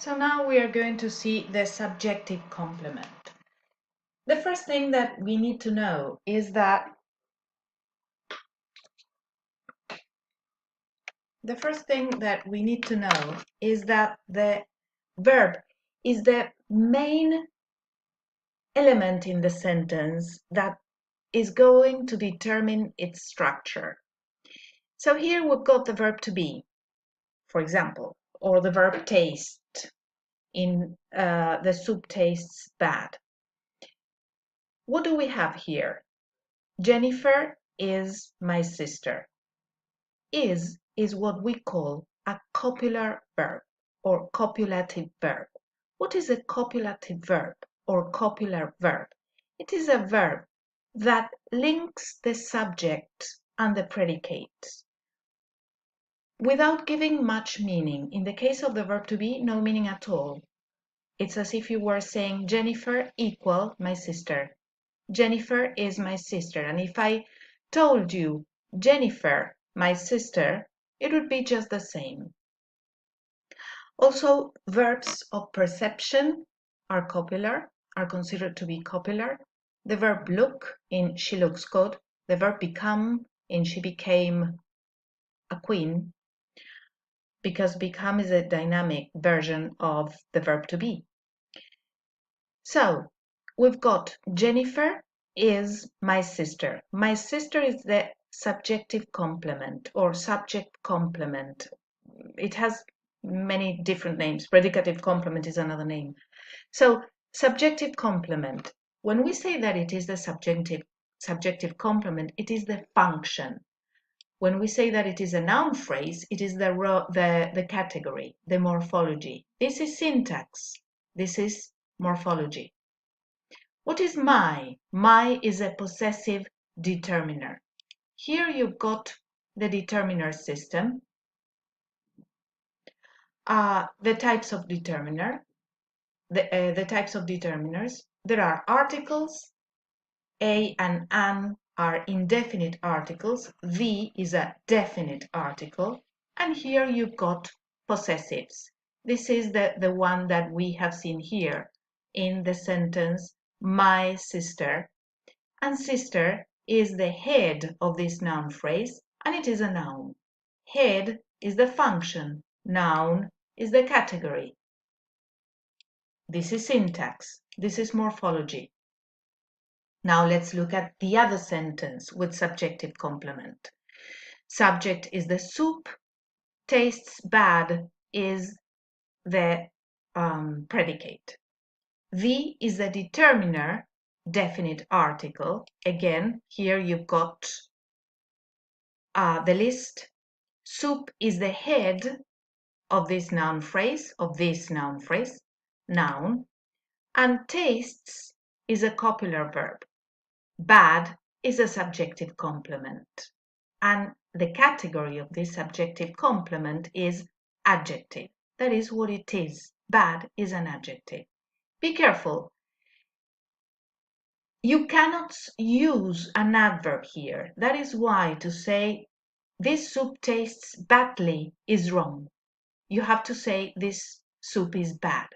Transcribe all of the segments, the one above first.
So now we are going to see the subjective complement. The first thing that we need to know is that the verb is the main element in the sentence that is going to determine its structure. So here we've got the verb to be, for example, or the verb taste in the soup tastes bad. What do we have here? Jennifer is my sister. Is what we call a copular verb or copulative verb. What is a copulative verb or copular verb? It is a verb that links the subject and the predicate without giving much meaning. In the case of the verb to be, no meaning at all. It's as if you were saying Jennifer equal my sister. Jennifer is my sister. And if I told you Jennifer, my sister, it would be just the same. Also, verbs of perception are copular, are considered to be copular. The verb look in she looks good. The verb become in she became a queen, because become is a dynamic version of the verb to be. So we've got Jennifer is my sister. My sister is the subjective complement or subject complement. It has many different names. Predicative complement is another name. So subjective complement, when we say that it is the subjective complement, it is the function. When we say that it is a noun phrase, it is the category, the morphology. This is syntax. This is morphology. What is my? My is a possessive determiner. Here you've got the determiner system, the types of determiner, the types of determiners. There are articles. A and an are indefinite articles. The is a definite article. And here you've got possessives. This is the one that we have seen here in the sentence, my sister. And sister is the head of this noun phrase, and it is a noun. Head is the function. Noun is the category. This is syntax. This is morphology. Now let's look at the other sentence with subjective complement. Subject is the soup, tastes bad is the predicate. The is the determiner, definite article. Again, here you've got the list. Soup is the head of this noun phrase, noun. And tastes is a copular verb. Bad is a subjective complement. And the category of this subjective complement is adjective. That is what it is. Bad is an adjective. Be careful. You cannot use an adverb here. That is why to say this soup tastes badly is wrong. You have to say this soup is bad.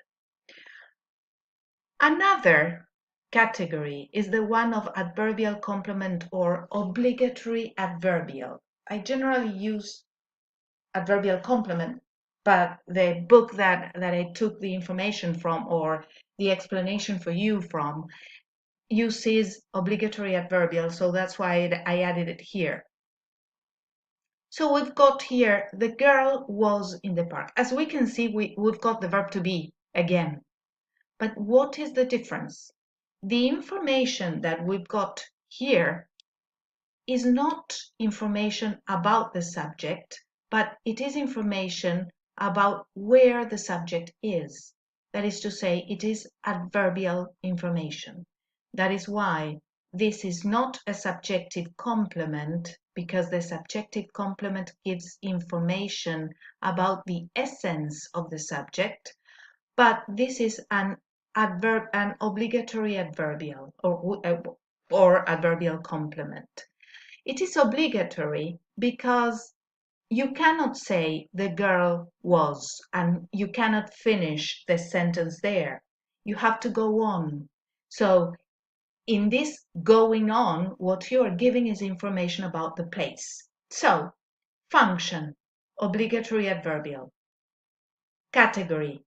Another category is the one of adverbial complement or obligatory adverbial. I generally use adverbial complement, but the book that I took the information from or the explanation for you from uses obligatory adverbial, so that's why I added it here. So we've got here, the girl was in the park. As we can see, we've got the verb to be again. But what is the difference? The information that we've got here is not information about the subject, but it is information about where the subject is. That is to say, it is adverbial information. That is why this is not a subjective complement, because the subjective complement gives information about the essence of the subject, but this is an obligatory adverbial or adverbial complement. It is obligatory because you cannot say the girl was, and you cannot finish the sentence there. You have to go on. So in this going on, what you are giving is information about the place. So, function, obligatory adverbial. Category,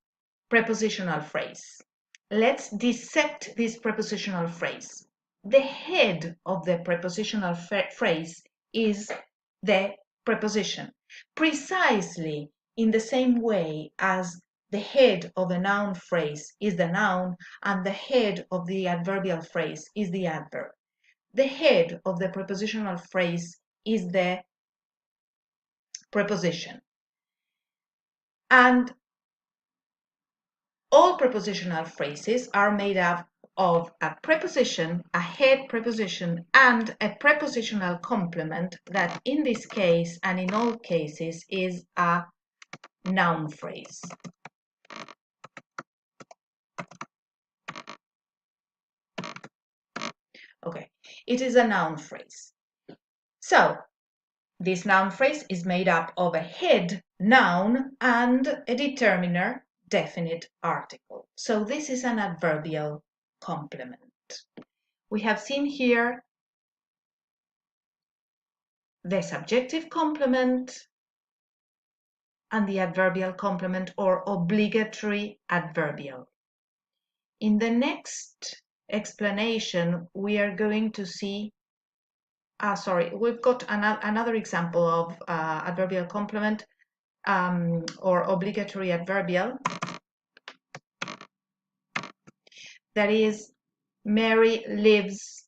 prepositional phrase. Let's dissect this prepositional phrase. The head of the prepositional phrase is the preposition, precisely in the same way as the head of the noun phrase is the noun and the head of the adverbial phrase is the adverb. The head of the prepositional phrase is the preposition. And all prepositional phrases are made up of a preposition, a head preposition, and a prepositional complement that in this case and in all cases is a noun phrase. Okay, it is a noun phrase. So, this noun phrase is made up of a head, noun, and a determiner, definite article. So this is an adverbial complement. We have seen here the subjective complement and the adverbial complement or obligatory adverbial. In the next explanation, we are going to see we've got another example of adverbial complement or obligatory adverbial. That is, Mary lives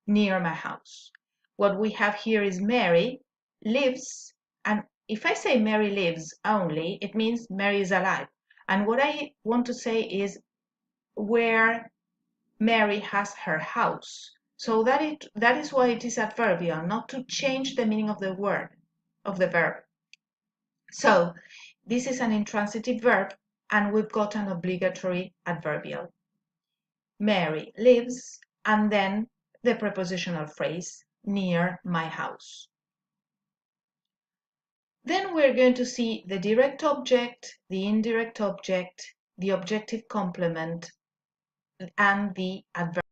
near my house. What we have here is Mary lives, and if I say Mary lives only, it means Mary is alive. And what I want to say is where Mary has her house. So that is why it is adverbial, not to change the meaning of the word, of the verb. So this is an intransitive verb, and we've got an obligatory adverbial. Mary lives, and then the prepositional phrase, near my house. Then we're going to see the direct object, the indirect object, the objective complement, and the adverb.